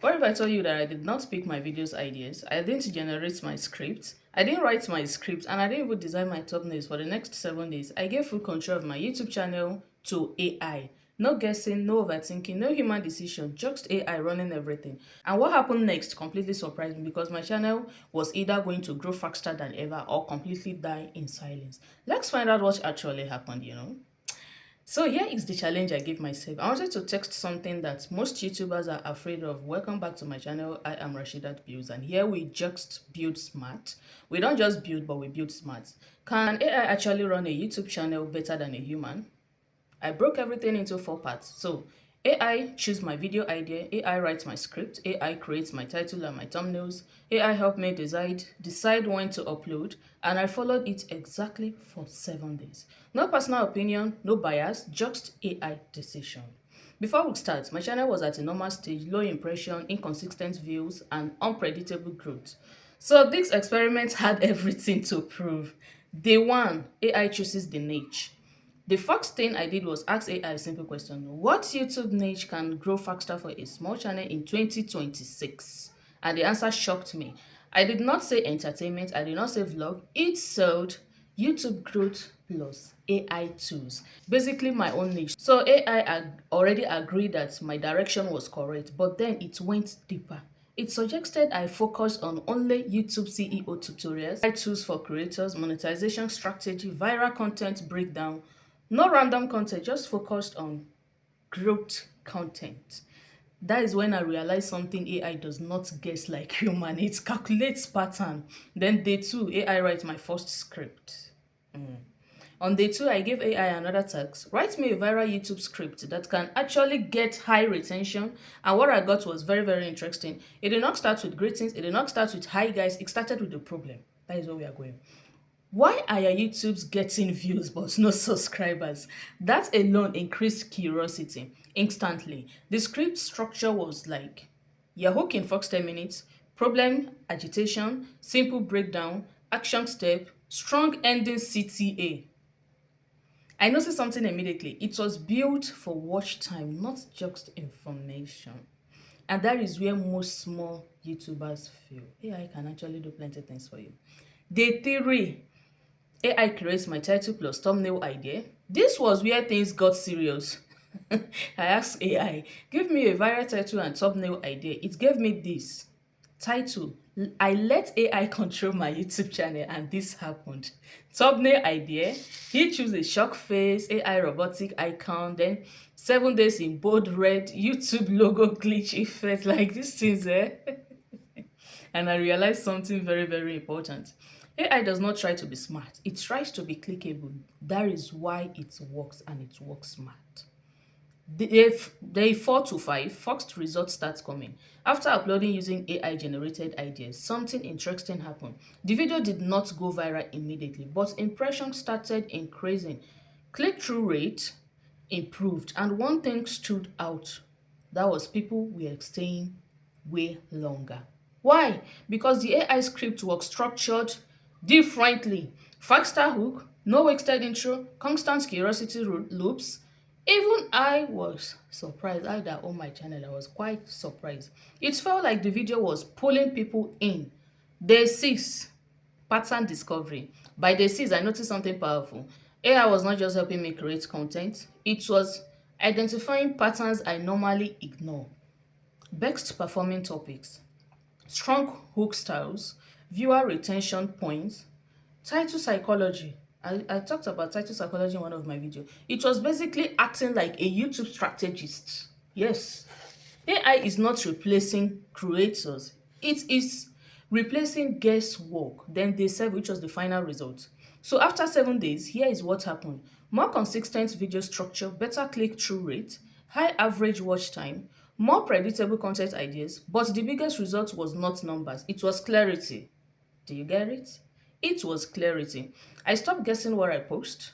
What if I told you that I did not pick my videos ideas, I didn't generate my script, I didn't write my script, and I didn't even design my thumbnails for the next 7 days? I gave full control of my YouTube channel to AI. No guessing, no overthinking, no human decision, just AI running everything. And what happened next completely surprised me because my channel was either going to grow faster than ever or completely die in silence. Let's find out what actually happened. So here is the challenge I gave myself. I wanted to text something that most YouTubers are afraid of. Welcome back to my channel. I am Rashidat Builds, and here we just build smart. We don't just build, but we build smart. Can AI actually run a YouTube channel better than a human? I broke everything into 4 parts. So AI choose my video idea, AI writes my script, AI creates my title and my thumbnails, AI helped me decide when to upload, and I followed it exactly for 7 days. No personal opinion, no bias, just AI decision. Before we start, my channel was at a normal stage, low impression, inconsistent views, and unpredictable growth. So this experiment had everything to prove. Day 1, AI chooses the niche. The first thing I did was ask AI a simple question. What YouTube niche can grow faster for a small channel in 2026? And the answer shocked me. I did not say entertainment. I did not say vlog. It said YouTube growth plus AI tools. Basically my own niche. So AI already agreed that my direction was correct, but then it went deeper. It suggested I focus on only YouTube CEO tutorials, AI tools for creators, monetization strategy, viral content breakdown, no random content, just focused on growth content. That is when I realized something AI does not guess like human. It calculates pattern. Then day 2, AI writes my first script. On day 2, I gave AI another task. Write me a viral YouTube script that can actually get high retention. And what I got was very, very interesting. It did not start with greetings. It did not start with hi guys. It started with the problem. That is where we are going. Why are your YouTubes getting views but no subscribers? That alone increased curiosity instantly. The script structure was like your hook in first 10 minutes, problem, agitation, simple breakdown, action step, strong ending CTA. I noticed something immediately. It was built for watch time, not just information. And that is where most small YouTubers fail. AI can actually do plenty of things for you. Day 3, AI creates my title plus thumbnail idea. This was where things got serious. I asked AI, give me a viral title and thumbnail idea. It gave me this title. I let AI control my YouTube channel and this happened. Thumbnail idea, he chose a shock face, AI robotic icon, then 7 days in bold red, YouTube logo glitch effect, like these things, eh? And I realized something very, very important. AI does not try to be smart. It tries to be clickable. That is why it works, and it works smart. Day 4 to 5, first result starts coming. After uploading using AI generated ideas, something interesting happened. The video did not go viral immediately, but impressions started increasing. Click-through rate improved, and one thing stood out. That was people were staying way longer. Why? Because the AI script was structured differently. Faster hook, no wasted intro, constant curiosity loops. Even I was surprised. I that on my channel, I was quite surprised. It felt like the video was pulling people in. Day 6, pattern discovery. By day 6, I noticed something powerful. AI was not just helping me create content, it was identifying patterns I normally ignore. Best performing topics, strong hook styles, viewer retention points, title psychology. I talked about title psychology in one of my videos. It was basically acting like a YouTube strategist. Yes. AI is not replacing creators. It is replacing guesswork. Then they serve, which was the final result. So after 7 days, here is what happened. More consistent video structure, better click-through rate, high average watch time, more predictable content ideas, but the biggest result was not numbers, it was clarity. Do you get it? It was clarity. I stopped guessing what I post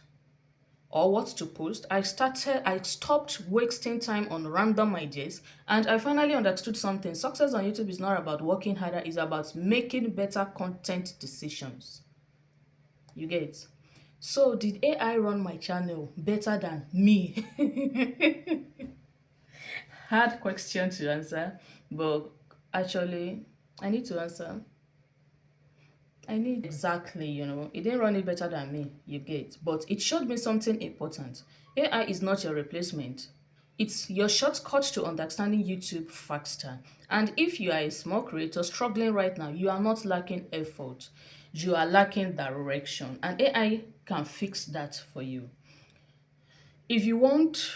or what to post. I stopped wasting time on random ideas, and I finally understood something. Success on YouTube is not about working harder, it's about making better content decisions. You get it? So did AI run my channel better than me? hard question to answer, but actually, I need to answer. I need exactly, it didn't run it better than me, you get. But it showed me something important. AI is not your replacement. It's your shortcut to understanding YouTube faster. And if you are a small creator struggling right now, you are not lacking effort. You are lacking direction. And AI can fix that for you. If you want,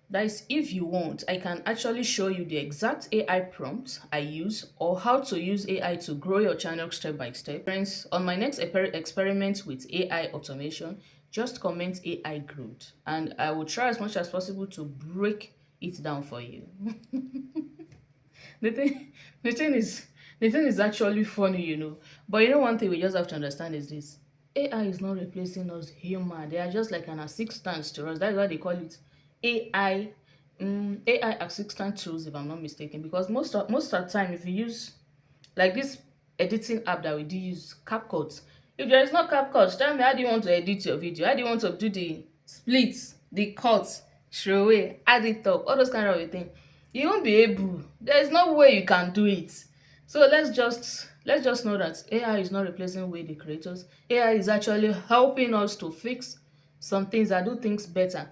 that is, if you want, I can actually show you the exact AI prompts I use or how to use AI to grow your channel step by step. Friends, on my next experiment with AI automation, just comment AI growth and I will try as much as possible to break it down for you. the thing, the thing is, the thing is actually funny, But one thing we just have to understand is this: AI is not replacing us human. They are just like an assistant to us. That's why they call it AI. AI assistant tools, if I'm not mistaken. Because most of the time, if you use like this editing app that we do use, CapCut. If there is no CapCut, tell me, how do you want to edit your video? How do you want to do the splits, the cuts, throw away, add it up, all those kind of a thing? You won't be able. There is no way you can do it. So let's just know that AI is not replacing we the creators. AI is actually helping us to fix some things that do things better.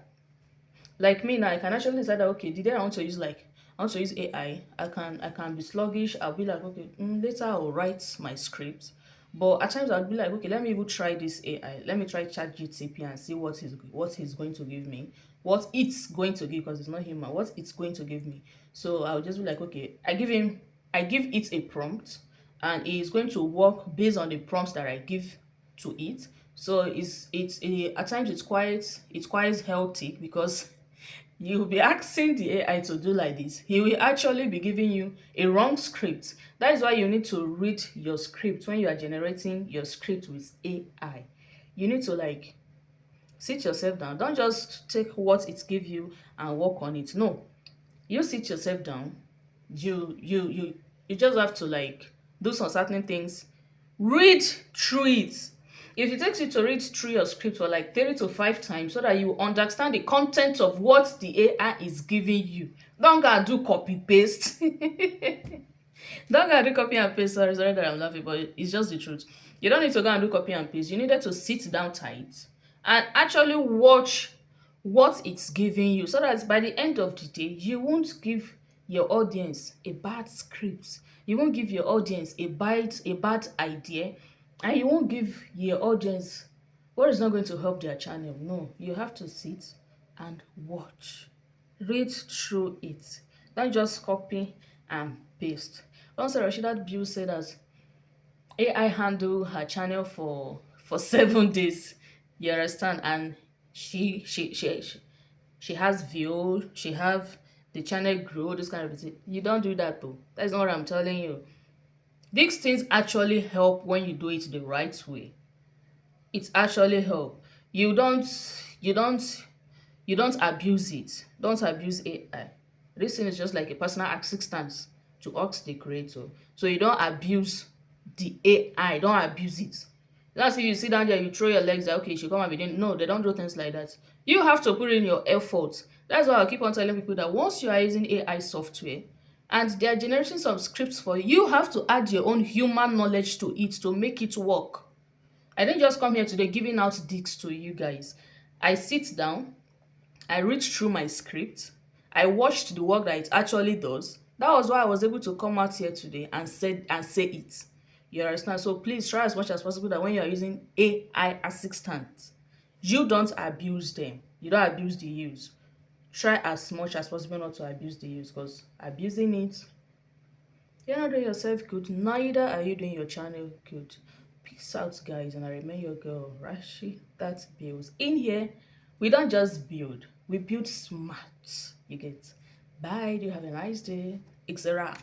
Like me now, I can actually decide that, okay, the day I want to use AI, I can be sluggish. I'll be like, okay, later I'll write my script. But at times I'll be like, okay, let me even try this AI. Let me try ChatGPT and see what he's going to give me. What it's going to give, because it's not human, what it's going to give me. So I'll just be like, okay, I give it a prompt, and it is going to work based on the prompts that I give to it. So at times it's quite healthy, because you'll be asking the AI to do like this. He will actually be giving you a wrong script. That is why you need to read your script when you are generating your script with AI. You need to sit yourself down. Don't just take what it gives you and work on it. No, you sit yourself down. You just have to do some certain things. Read through it. If it takes you to read through your script for 3 to 5 times so that you understand the content of what the AI is giving you, don't go and do copy paste. Don't go and do copy and paste. Sorry that I'm laughing, but it's just the truth. You don't need to go and do copy and paste. You needed to sit down tight and actually watch what it's giving you, so that by the end of the day, you won't give your audience a bad script. You won't give your audience a bad idea, and you won't give your audience what is not going to help their channel. No, you have to sit and watch. Read through it. Don't just copy and paste. Once Rashidat Bill said that AI handle her channel for 7 days. You understand? And she has view, she have the channel grow, this kind of thing. You don't do that though. That's not what I'm telling you. These things actually help when you do it the right way. It actually help. You don't abuse it. Don't abuse AI. This thing is just like a personal assistant to ask the creator. So you don't abuse the AI. Don't abuse it. That's if you sit down there, you throw your legs, that okay, you should come and be doing. No, they don't do things like that. You have to put in your effort. That's why I keep on telling people that once you are using AI software and they are generating some scripts for you, you have to add your own human knowledge to it to make it work. I didn't just come here today giving out dicks to you guys. I sit down, I read through my script, I watched the work that it actually does. That was why I was able to come out here today and say it. You understand? So please try as much as possible that when you are using AI assistants, you don't abuse them. You don't abuse the use. Try as much as possible not to abuse the use, because abusing it, you're not doing yourself good, neither are you doing your channel good. Peace out, guys, and I remain your girl, Rashi. That builds. In here, we don't just build, we build smart. You get. Bye. Do you have a nice day? It's a wrap.